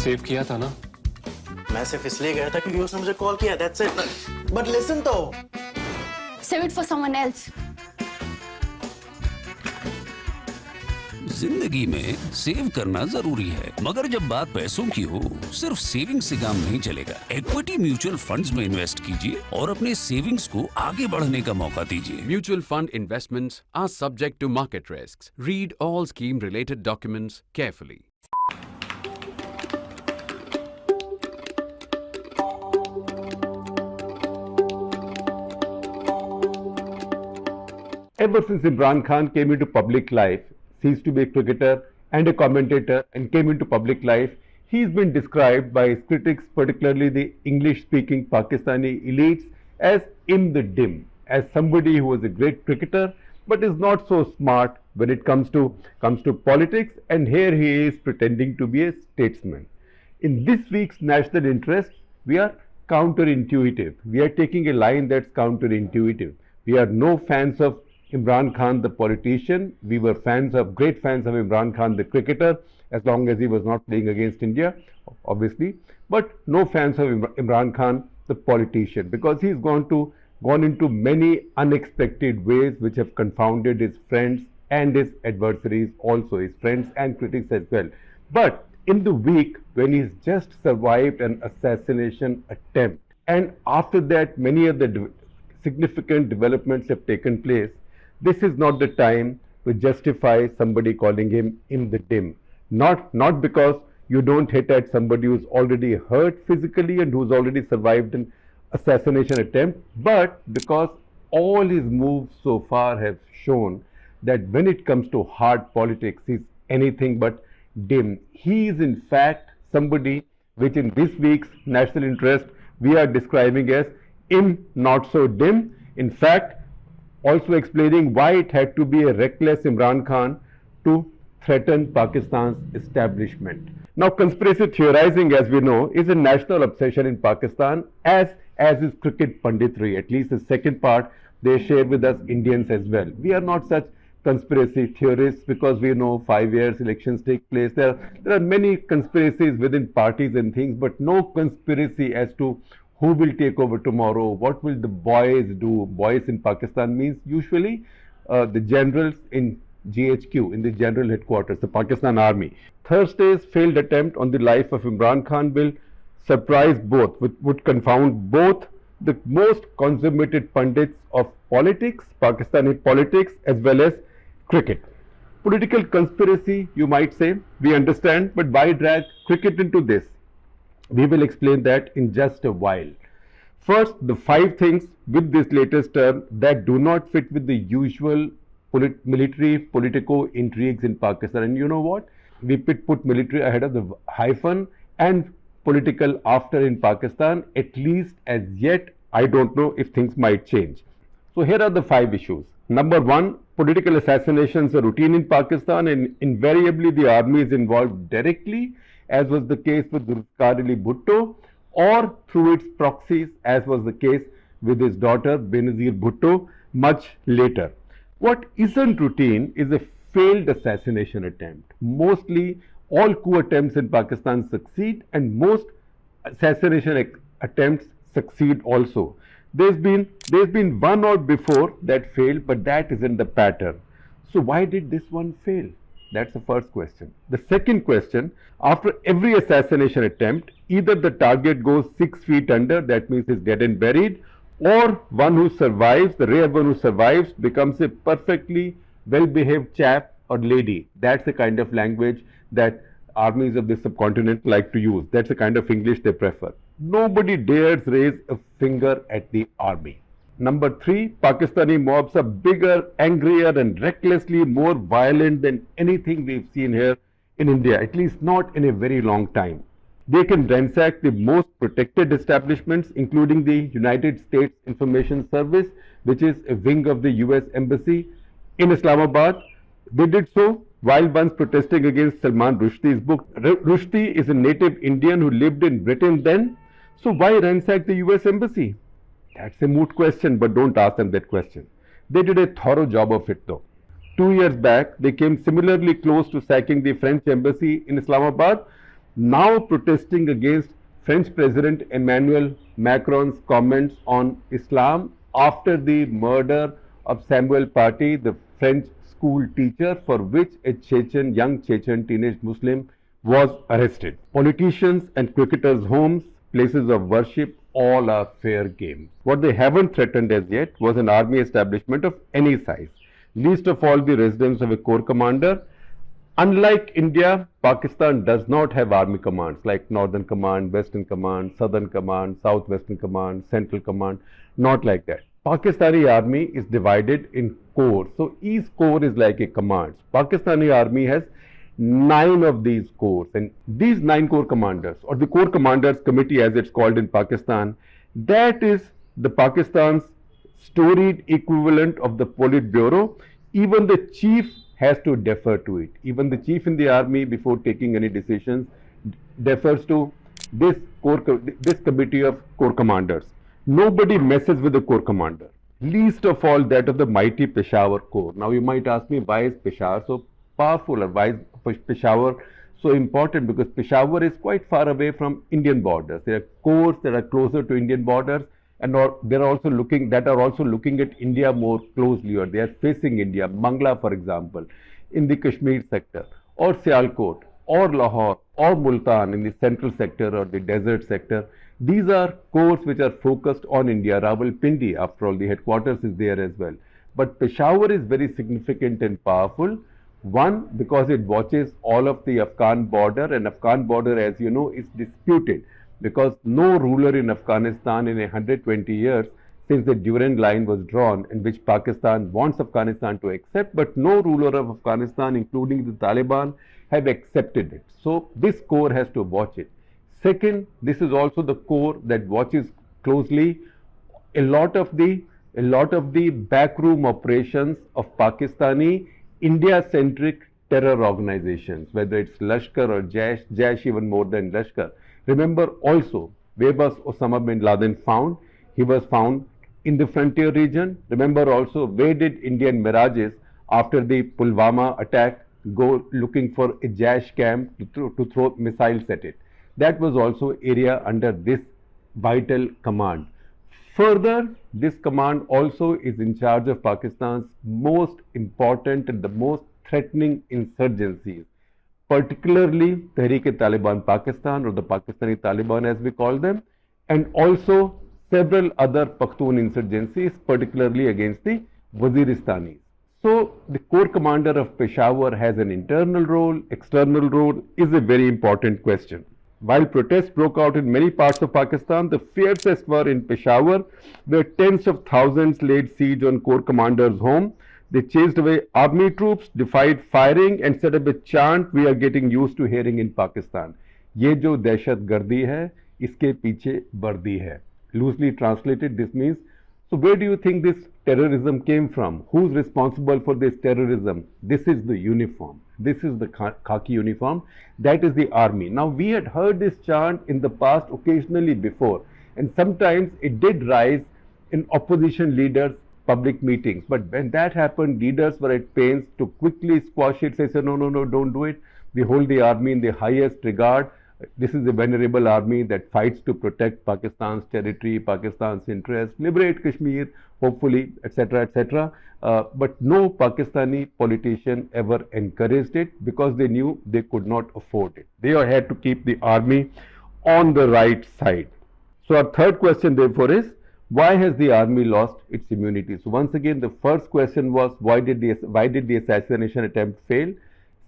Save किया था ना? मैं सिर्फ इसलिए गया था क्योंकि उसने मुझे कॉल किया, that's it. But listen तो. Save it for someone else. जिंदगी में सेव करना जरूरी है, मगर जब बात पैसों की हो, सिर्फ सेविंग से काम नहीं चलेगा। इक्विटी म्यूचुअल फंड्स में इन्वेस्ट कीजिए और अपने सेविंग्स को आगे बढ़ने का मौका दीजिए। Mutual fund investments are subject to market risks. Read all scheme-related documents carefully. Ever since Imran Khan came into public life, ceased to be a cricketer and a commentator and came into public life, he's been described by his critics, particularly the English-speaking Pakistani elites, as in the dim, as somebody who was a great cricketer but is not so smart when it comes to politics, and here he is pretending to be a statesman. In this week's National Interest, we are counterintuitive. We are taking a line that's counterintuitive. We are no fans of Imran Khan, the politician. We were great fans of Imran Khan, the cricketer, as long as he was not playing against India, obviously. But no fans of Imran Khan, the politician, because he's gone into many unexpected ways which have confounded his friends and his adversaries, also his friends and critics as well. But in the week when he's just survived an assassination attempt, and after that many of the significant developments have taken place, this is not the time to justify somebody calling him in the dim. Not because you don't hit at somebody who's already hurt physically and who's already survived an assassination attempt, but because all his moves so far have shown that when it comes to hard politics, he's anything but dim. He is in fact somebody which in this week's National Interest we are describing as in not so dim. In fact, also explaining why it had to be a reckless Imran Khan to threaten Pakistan's establishment. Now, conspiracy theorizing, as we know, is a national obsession in Pakistan, as is cricket punditry. At least the second part they share with us Indians as well. We are not such conspiracy theorists because we know 5 years elections take place. There are many conspiracies within parties and things, but no conspiracy as to who will take over tomorrow, what will the boys do. Boys in Pakistan means usually the generals in GHQ, in the general headquarters, the Pakistan Army. Thursday's failed attempt on the life of Imran Khan will surprise both, would confound both the most consummated pundits of politics, Pakistani politics, as well as cricket. Political conspiracy, you might say, we understand, but why drag cricket into this? We will explain that in just a while. First, the 5 things with this latest term that do not fit with the usual military politico intrigues in Pakistan. And you know what? We put military ahead of the hyphen and political after in Pakistan. At least as yet, I don't know if things might change. So here are the 5 issues. Number 1, political assassinations are routine in Pakistan, and invariably the army is involved directly, as was the case with Zulfikar Ali Bhutto, or through its proxies, as was the case with his daughter Benazir Bhutto much later. What isn't routine is a failed assassination attempt. Mostly all coup attempts in Pakistan succeed, and most assassination attempts succeed also. There's been one or before that failed, but that isn't the pattern. So why did this one fail? That's the first question. The second question, after every assassination attempt, either the target goes 6 feet under, that means he's dead and buried, or one who survives, the rare one who survives, becomes a perfectly well-behaved chap or lady. That's the kind of language that armies of the subcontinent like to use. That's the kind of English they prefer. Nobody dares raise a finger at the army. Number 3, Pakistani mobs are bigger, angrier and recklessly more violent than anything we've seen here in India, at least not in a very long time. They can ransack the most protected establishments, including the United States Information Service, which is a wing of the US Embassy in Islamabad. They did so while once protesting against Salman Rushdie's book. Rushdie is a native Indian who lived in Britain then, so why ransack the US Embassy? That's a moot question, but don't ask them that question. They did a thorough job of it though. 2 years back, they came similarly close to sacking the French embassy in Islamabad, now protesting against French President Emmanuel Macron's comments on Islam after the murder of Samuel Paty, the French school teacher, for which a young Chechen teenage Muslim was arrested. Politicians and cricketers' homes, places of worship, all are fair game. What they haven't threatened as yet was an army establishment of any size, least of all the residence of a corps commander. Unlike India, Pakistan does not have army commands like Northern Command, Western Command, Southern Command, Southwestern Command, Central Command, not like that. Pakistani army is divided in corps. So each corps is like a command. Pakistani army has 9 of these corps, and these 9 corps commanders, or the corps commanders committee as it's called in Pakistan, that is the Pakistan's storied equivalent of the Politburo. Even the chief has to defer to it. Even the chief in the army, before taking any decisions, defers to this committee of corps commanders. Nobody messes with the corps commander, least of all that of the mighty Peshawar Corps. Now you might ask me, why is Peshawar so powerful, or why is Peshawar so important? Because Peshawar is quite far away from Indian borders. There are corps that are closer to Indian borders, and they are also looking at India more closely, or they are facing India. Mangla, for example, in the Kashmir sector, or Sialkot, or Lahore, or Multan in the central sector or the desert sector. These are corps which are focused on India. Rawalpindi, after all, the headquarters is there as well. But Peshawar is very significant and powerful. One, because it watches all of the Afghan border, and Afghan border, as you know, is disputed, because no ruler in Afghanistan in 120 years since the Durand line was drawn, in which Pakistan wants Afghanistan to accept, but no ruler of Afghanistan, including the Taliban, have accepted it. So this corps has to watch it. Second, this is also the corps that watches closely a lot of the backroom operations of Pakistani India-centric terror organizations, whether it's Lashkar or Jaish even more than Lashkar. Remember also, where was Osama bin Laden found? He was found in the frontier region. Remember also, where did Indian Mirages, after the Pulwama attack, go looking for a Jaish camp to throw missiles at it? That was also area under this vital command. Further, this command also is in charge of Pakistan's most important and the most threatening insurgencies, particularly Tehreek-e-Taliban Pakistan, or the Pakistani Taliban as we call them, and also several other Pakhtun insurgencies, particularly against the Waziristanis. So the corps commander of Peshawar has an internal role, external role, is a very important question. While protests broke out in many parts of Pakistan, the fiercest were in Peshawar, where tens of thousands laid siege on corps commander's home. They chased away army troops, defied firing, and set up a chant we are getting used to hearing in Pakistan. Ye jo dehshat gardi hai, iske piche vardi hai. Loosely translated, this means, so where do you think this terrorism came from? Who's responsible for this terrorism? This is the uniform. This is the khaki uniform. That is the army. Now, we had heard this chant in the past occasionally before, and sometimes it did rise in opposition leaders' public meetings. But when that happened, leaders were at pains to quickly squash it, say, no, don't do it. We hold the army in the highest regard. This is a venerable army that fights to protect Pakistan's territory, Pakistan's interests, liberate Kashmir, hopefully, etc., etc. But no Pakistani politician ever encouraged it, because they knew they could not afford it. They had to keep the army on the right side. So our third question, therefore, is, why has the army lost its immunity? So once again, the first question was, why did the assassination attempt fail?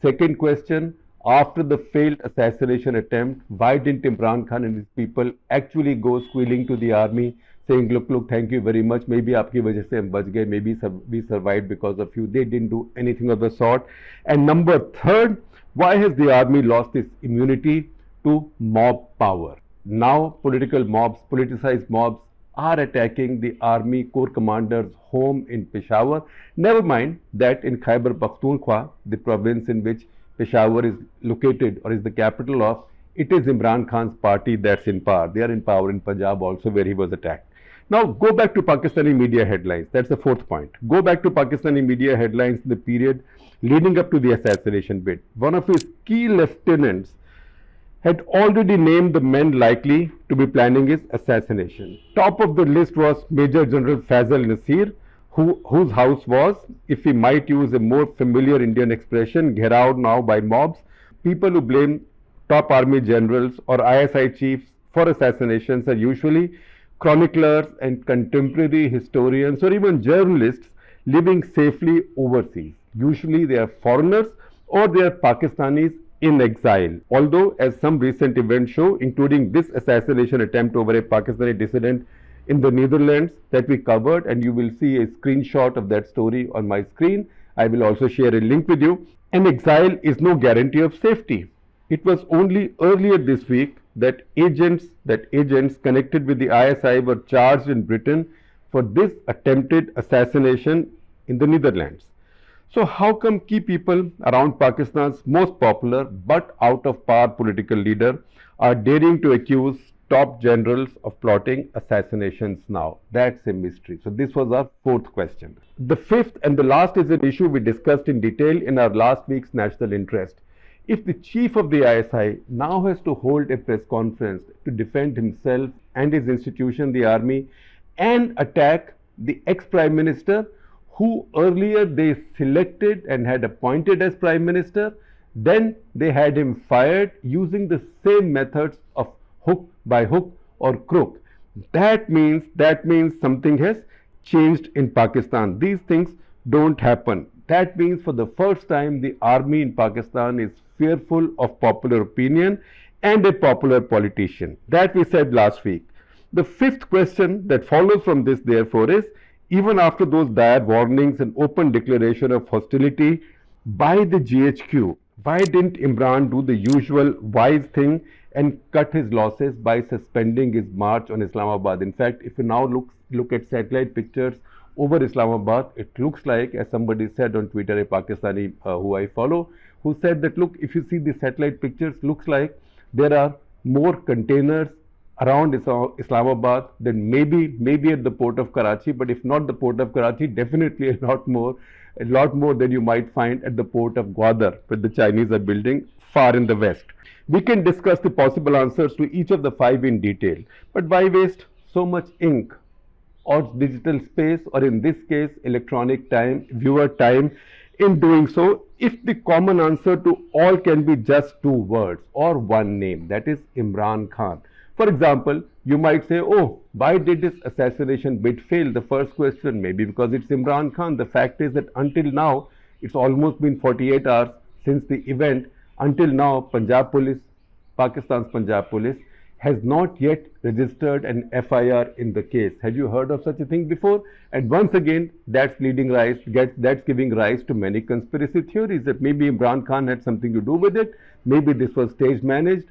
Second question, after the failed assassination attempt, why didn't Imran Khan and his people actually go squealing to the army, saying, look, thank you very much, maybe aapki wajah se hum bach gaye, maybe we survived because of you. They didn't do anything of the sort. And number third, why has the army lost its immunity to mob power? Now political mobs, politicized mobs, are attacking the army corps commander's home in Peshawar. Never mind that in Khyber Pakhtunkhwa, the province in which Peshawar is located, or is the capital of, it is Imran Khan's party that's in power. They are in power in Punjab also, where he was attacked. Now go back to Pakistani media headlines. That's the fourth point. Go back to Pakistani media headlines in the period leading up to the assassination bid. One of his key lieutenants had already named the men likely to be planning his assassination. Top of the list was Major General Fazal Nasir, whose house was, if we might use a more familiar Indian expression, gherao now by mobs. People who blame top army generals or ISI chiefs for assassinations are usually chroniclers and contemporary historians or even journalists living safely overseas. Usually they are foreigners or they are Pakistanis in exile. Although, as some recent events show, including this assassination attempt over a Pakistani dissident in the Netherlands that we covered, and you will see a screenshot of that story on my screen. I will also share a link with you. An exile is no guarantee of safety. It was only earlier this week that agents connected with the ISI were charged in Britain for this attempted assassination in the Netherlands. So how come key people around Pakistan's most popular but out of power political leader are daring to accuse top generals of plotting assassinations now? That's a mystery. So this was our fourth question. The fifth and the last is an issue we discussed in detail in our last week's National Interest. If the chief of the ISI now has to hold a press conference to defend himself and his institution, the army, and attack the ex-prime minister who earlier they selected and had appointed as prime minister, then they had him fired using the same methods of hook by hook or crook. That means something has changed in Pakistan. These things don't happen. That means for the first time the army in Pakistan is fearful of popular opinion and a popular politician. That we said last week. The fifth question that follows from this therefore is, even after those dire warnings and open declaration of hostility by the GHQ, why didn't Imran do the usual wise thing and cut his losses by suspending his march on Islamabad? In fact, if you now look at satellite pictures over Islamabad, it looks like, as somebody said on Twitter, a Pakistani who I follow, who said that, look, if you see the satellite pictures, looks like there are more containers around Islamabad than maybe at the port of Karachi, but if not the port of Karachi, definitely a lot more than you might find at the port of Gwadar, where the Chinese are building far in the west. We can discuss the possible answers to each of the five in detail, but why waste so much ink or digital space, or in this case electronic time, viewer time, in doing so, if the common answer to all can be just two words or one name, that is Imran Khan. For example, you might say, oh, why did this assassination bid fail? The first question, maybe because it's Imran Khan. The fact is that until now, it's almost been 48 hours since the event. Until now, Punjab Police, Pakistan's Punjab Police, has not yet registered an FIR in the case. Had you heard of such a thing before? And once again, that's giving rise to many conspiracy theories that maybe Imran Khan had something to do with it. Maybe this was stage managed.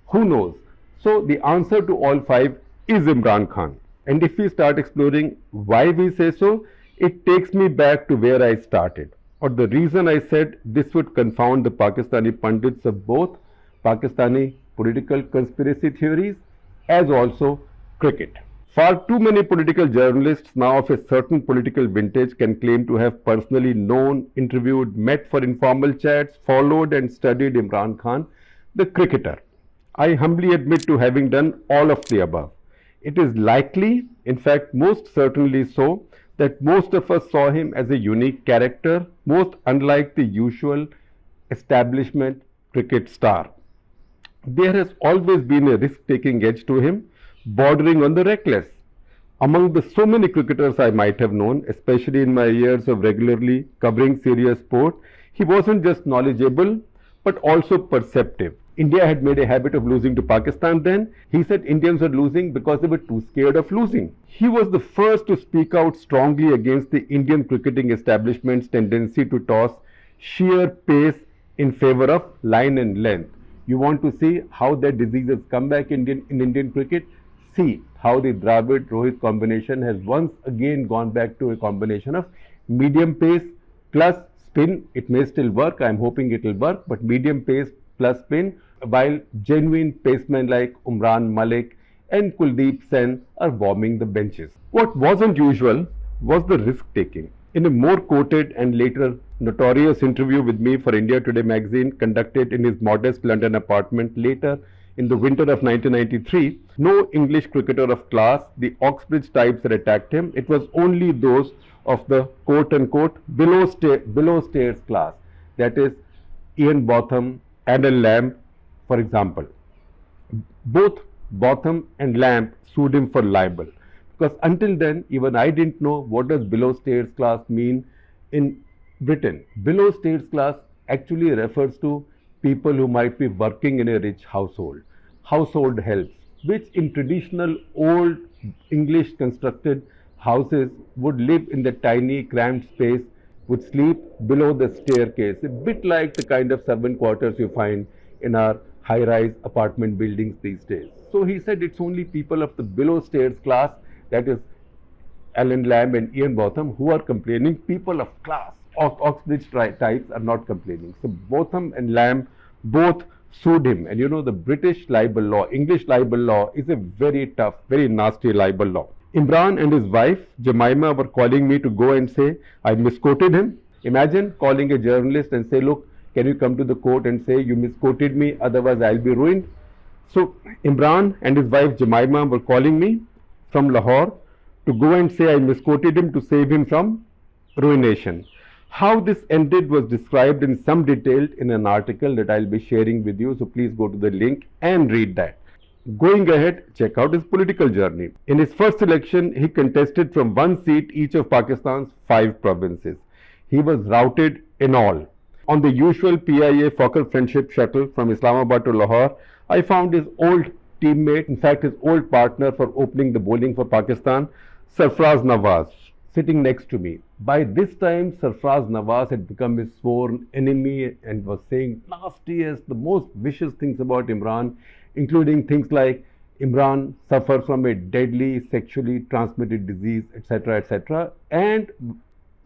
Who knows? So the answer to all five is Imran Khan. And if we start exploring why we say so, it takes me back to where I started, or the reason I said this would confound the Pakistani pundits of both Pakistani political conspiracy theories as also cricket. Far too many political journalists now of a certain political vintage can claim to have personally known, interviewed, met for informal chats, followed and studied Imran Khan, the cricketer. I humbly admit to having done all of the above. It is likely, in fact most certainly so, that most of us saw him as a unique character, most unlike the usual establishment cricket star. There has always been a risk-taking edge to him, bordering on the reckless. Among the so many cricketers I might have known, especially in my years of regularly covering serious sport, he wasn't just knowledgeable, but also perceptive. India had made a habit of losing to Pakistan then. He said Indians were losing because they were too scared of losing. He was the first to speak out strongly against the Indian cricketing establishment's tendency to toss sheer pace in favor of line and length. You want to see how that disease has come back in Indian cricket? See how the Dravid-Rohit combination has once again gone back to a combination of medium pace plus spin. It may still work, I am hoping it will work, but medium pace plus spin, while genuine pacemen like Umran Malik and Kuldeep Sen are warming the benches. What wasn't usual was the risk taking. In a more quoted and later notorious interview with me for India Today magazine conducted in his modest London apartment later in the winter of 1993, no English cricketer of class, the Oxbridge types had attacked him. It was only those of the quote-unquote below stairs class, that is Ian Botham, Alan Lamb, for example. Both Botham and Lamb sued him for libel, because until then even I didn't know what does below stairs class mean in Britain. Below stairs class actually refers to people who might be working in a rich household, household helps, which in traditional old English constructed houses would live in the tiny cramped space, would sleep below the staircase, a bit like the kind of servant quarters you find in our high-rise apartment buildings these days. So he said it's only people of the below stairs class, that is Alan Lamb and Ian Botham, who are complaining. People of class, Oxbridge types, are not complaining. So Botham and Lamb both sued him. And you know, the British libel law, English libel law, is a very tough, very nasty libel law. Imran and his wife Jemima were calling me to go and say I misquoted him. Imagine calling a journalist and say, look, can you come to the court and say you misquoted me, otherwise I'll be ruined. So Imran and his wife Jemima were calling me from Lahore to go and say I misquoted him to save him from ruination. How this ended was described in some detail in an article that I'll be sharing with you, so please go to the link and read that. Going ahead, check out his political journey. In his first election, he contested from one seat each of Pakistan's 5 provinces. He was routed in all. On the usual PIA Fokker friendship shuttle from Islamabad to Lahore, I found his old teammate, in fact his old partner for opening the bowling for Pakistan, Sarfraz Nawaz, sitting next to me. By this time, Sarfraz Nawaz had become his sworn enemy and was saying nastiest, the most vicious things about Imran, including things like Imran suffers from a deadly sexually transmitted disease, etc., etc. And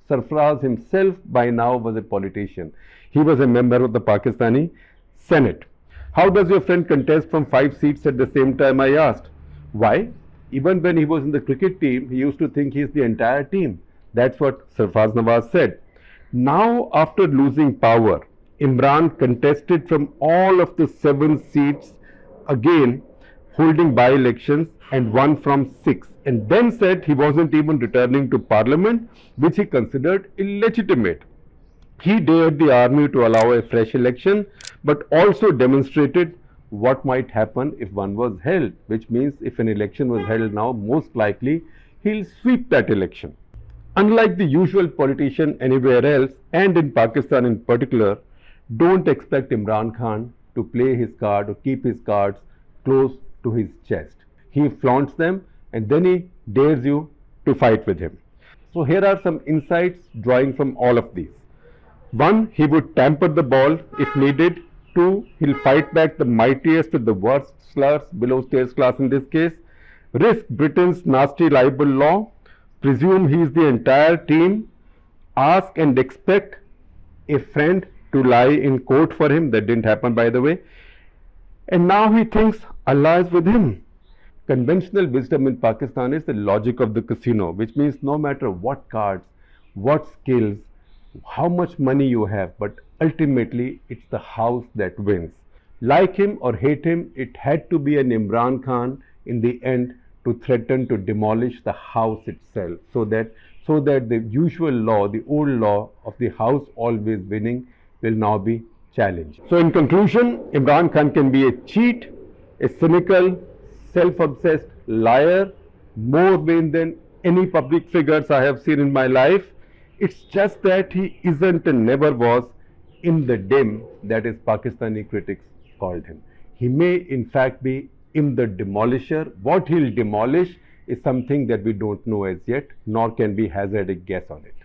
Sarfraz himself by now was a politician. He was a member of the Pakistani Senate. How does your friend contest from 5 seats at the same time, I asked. Why? Even when he was in the cricket team, he used to think he is the entire team. That's what Sarfraz Nawaz said. Now, after losing power, Imran contested from all of the 7 seats again, holding by-elections, and won from 6, and then said he wasn't even returning to parliament, which he considered illegitimate. He dared the army to allow a fresh election, but also demonstrated what might happen if one was held, which means if an election was held now, most likely he'll sweep that election. Unlike the usual politician anywhere else, and in Pakistan in particular, don't expect Imran Khan to play his card or keep his cards close to his chest. He flaunts them and then he dares you to fight with him. So here are some insights drawing from all of these. 1, he would tamper the ball if needed. 2, he'll fight back the mightiest with the worst slurs, below stairs class in this case. Risk Britain's nasty libel law. Presume he is the entire team. Ask and expect a friend to lie in court for him. That didn't happen, by the way. And now he thinks Allah is with him. Conventional wisdom in Pakistan is the logic of the casino, which means no matter what cards, what skills, how much money you have, but ultimately it's the house that wins. Like him or hate him, it had to be an Imran Khan in the end to threaten to demolish the house itself, so that the usual law, the old law of the house always winning, will now be challenged. So in conclusion, Imran Khan can be a cheat, a cynical, self-obsessed liar, more vain than any public figures I have seen in my life. It's just that he isn't and never was in the dim that is Pakistani critics called him. He may in fact be in the demolisher. What he'll demolish is something that we don't know as yet, nor can we hazard a guess on it.